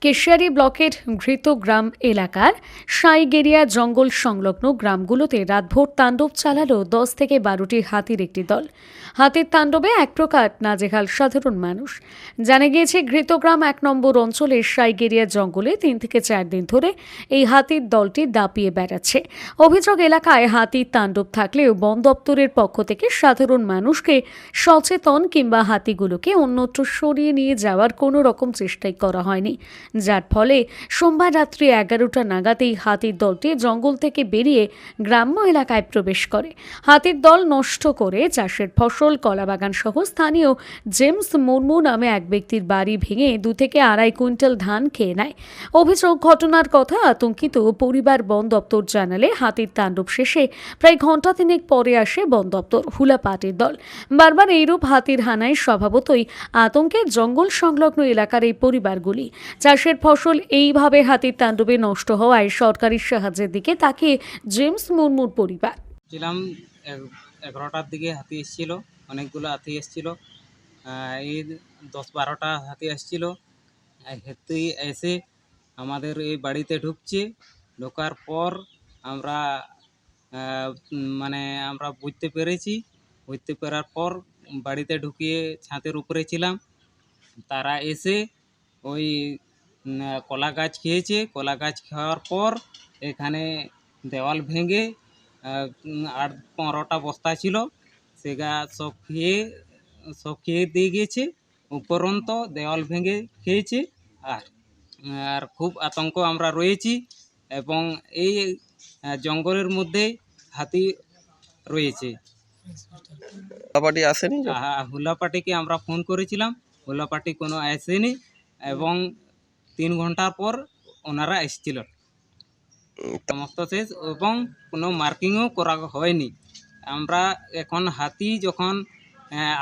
কেশিয়ারি ব্লকের ঘৃতগ্রাম এলাকার সাইগেরিয়া জঙ্গল সংলগ্ন গ্রামগুলোতে রাতভর তাণ্ডব চালালো 10 থেকে 12টি হাতির একটি দল। হাতির তাণ্ডবে এক প্রকার নাজেহাল সাধারণ মানুষ। জানা গিয়েছে, ঘৃতগ্রাম 1 নম্বর অঞ্চলের সাইগেরিয়া জঙ্গলে 3 থেকে 4 দিন ধরে এই হাতির দলটি দাপিয়ে বেড়াচ্ছে। অভিযোগ, এলাকায় হাতির তাণ্ডব থাকলেও বন দপ্তরের পক্ষ থেকে সাধারণ মানুষকে সচেতন কিংবা হাতিগুলোকে অন্যত্র সরিয়ে নিয়ে যাওয়ার কোনো রকম চেষ্টাই করা হয়নি, যার ফলে সোমবার রাত্রি 11টা নাগাদ এই হাতির দলটি জঙ্গল থেকে বেরিয়ে গ্রাম্য এলাকায় প্রবেশ করে। হাতির দল নষ্ট করে চাষের ফসল, কলাবাগান সহ স্থানীয় জেমস মুর্মু নামে এক ব্যক্তির বাড়ি ভেঙে 2 থেকে 2.5 কুইন্টাল ধান খেয়ে নেয়। অভিযোগ, ঘটনার কথা আতঙ্কিত পরিবার বন দপ্তর জানালে হাতির তাণ্ডব শেষে প্রায় ঘণ্টা 3 পরে আসে বন দপ্তর। হুলা পার্টির দল বারবার এইরূপ হাতির হানায় স্বভাবতই আতঙ্কের জঙ্গল সংলগ্ন এলাকার এই পরিবারগুলি। চাষের ফসল এইভাবে হাতির তাণ্ডবে নষ্ট হওয়ায় সরকারি সাহায্যের দিকে তাকিয়ে জেমস মুর্মুর পরিবার। ছিলাম 11টার দিকে হাতি এসেছিল, অনেকগুলো হাতি এসেছিল, এই 10-12টা হাতি এসেছিল। হাতি এসে আমাদের এই বাড়িতে ঢোকার পর আমরা আমরা বুঝতে পারার পর বাড়িতে ঢুকিয়ে ছাদের উপরে ছিলাম। তারা এসে ওই কলা গাছ খেয়েছে। কলা গাছ খাওয়ার পর এখানে দেওয়াল ভেঙে 8-15টা বস্তা ছিল, সেটা সব খেয়ে দিয়ে গিয়েছে। উপরন্ত দেওয়াল ভেঙে খেয়েছে। আর খুব আতঙ্ক আমরা রয়েছি, এবং এই জঙ্গলের মধ্যে হাতি রয়েছে। হুলাপাটি আসেনি? হুলাপাটিকে আমরা ফোন করেছিলাম, হুলাপাটি কোনো আসেনি, এবং 3 ঘন্টা পর ওনারা এসেছিল। সমস্ত শেষ, এবং কোনো মার্কিংও করা হয়নি। আমরা এখন হাতি যখন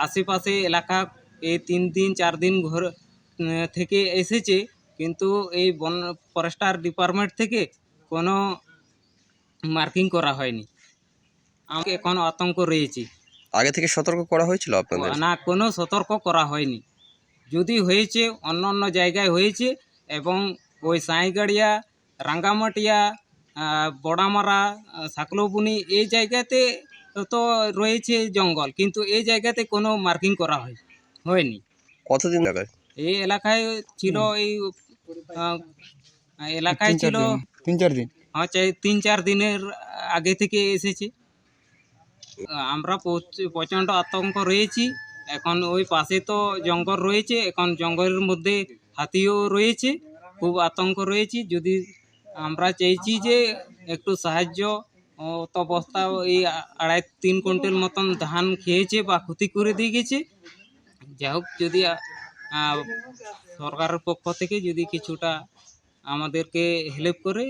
আশেপাশে এলাকা এই 3 দিন 4 দিন ঘর থেকে এসেছে, কিন্তু এই বন ফরেস্টার ডিপার্টমেন্ট থেকে কোনো মার্কিং করা হয়নি। আমাকে এখন আতঙ্ক রয়েছে। আগে থেকে সতর্ক করা হয়েছিল আপনাদের? না, কোনো সতর্ক করা হয়নি। যদি হয়েছে অন্য অন্য জায়গায় হয়েছে, এবং ওই সাঁইগাড়িয়া, রাঙ্গামাটিয়া, বড়ামারা, সাকলবুনি এই জায়গাতে তো রয়েছে জঙ্গল, কিন্তু এই জায়গাতে কোনো মার্কিং করা হয়নি। কতদিন লাগায় এই এলাকায় ছিল, এই এলাকায় ছিল 3-4 দিন। হ্যাঁ, 3-4 দিনের আগে থেকে এসেছে। আমরা প্রচণ্ড আতঙ্ক রয়েছি। এখন ওই পাশে তো জঙ্গল রয়েছে, এখন জঙ্গলের মধ্যে হাতিও রয়েছে, খুব আতঙ্ক রয়েছি। যদি আমরা চাইছি যে একটু সাহায্য, তো বস্তা এই 2.5-3 কুইন্টাল মতন ধান খেয়েছে বা ক্ষতি করে দিয়ে গেছে। যাই হোক, যদি সরকারের পক্ষ থেকে যদি কিছুটা আমাদেরকে হেল্প করে।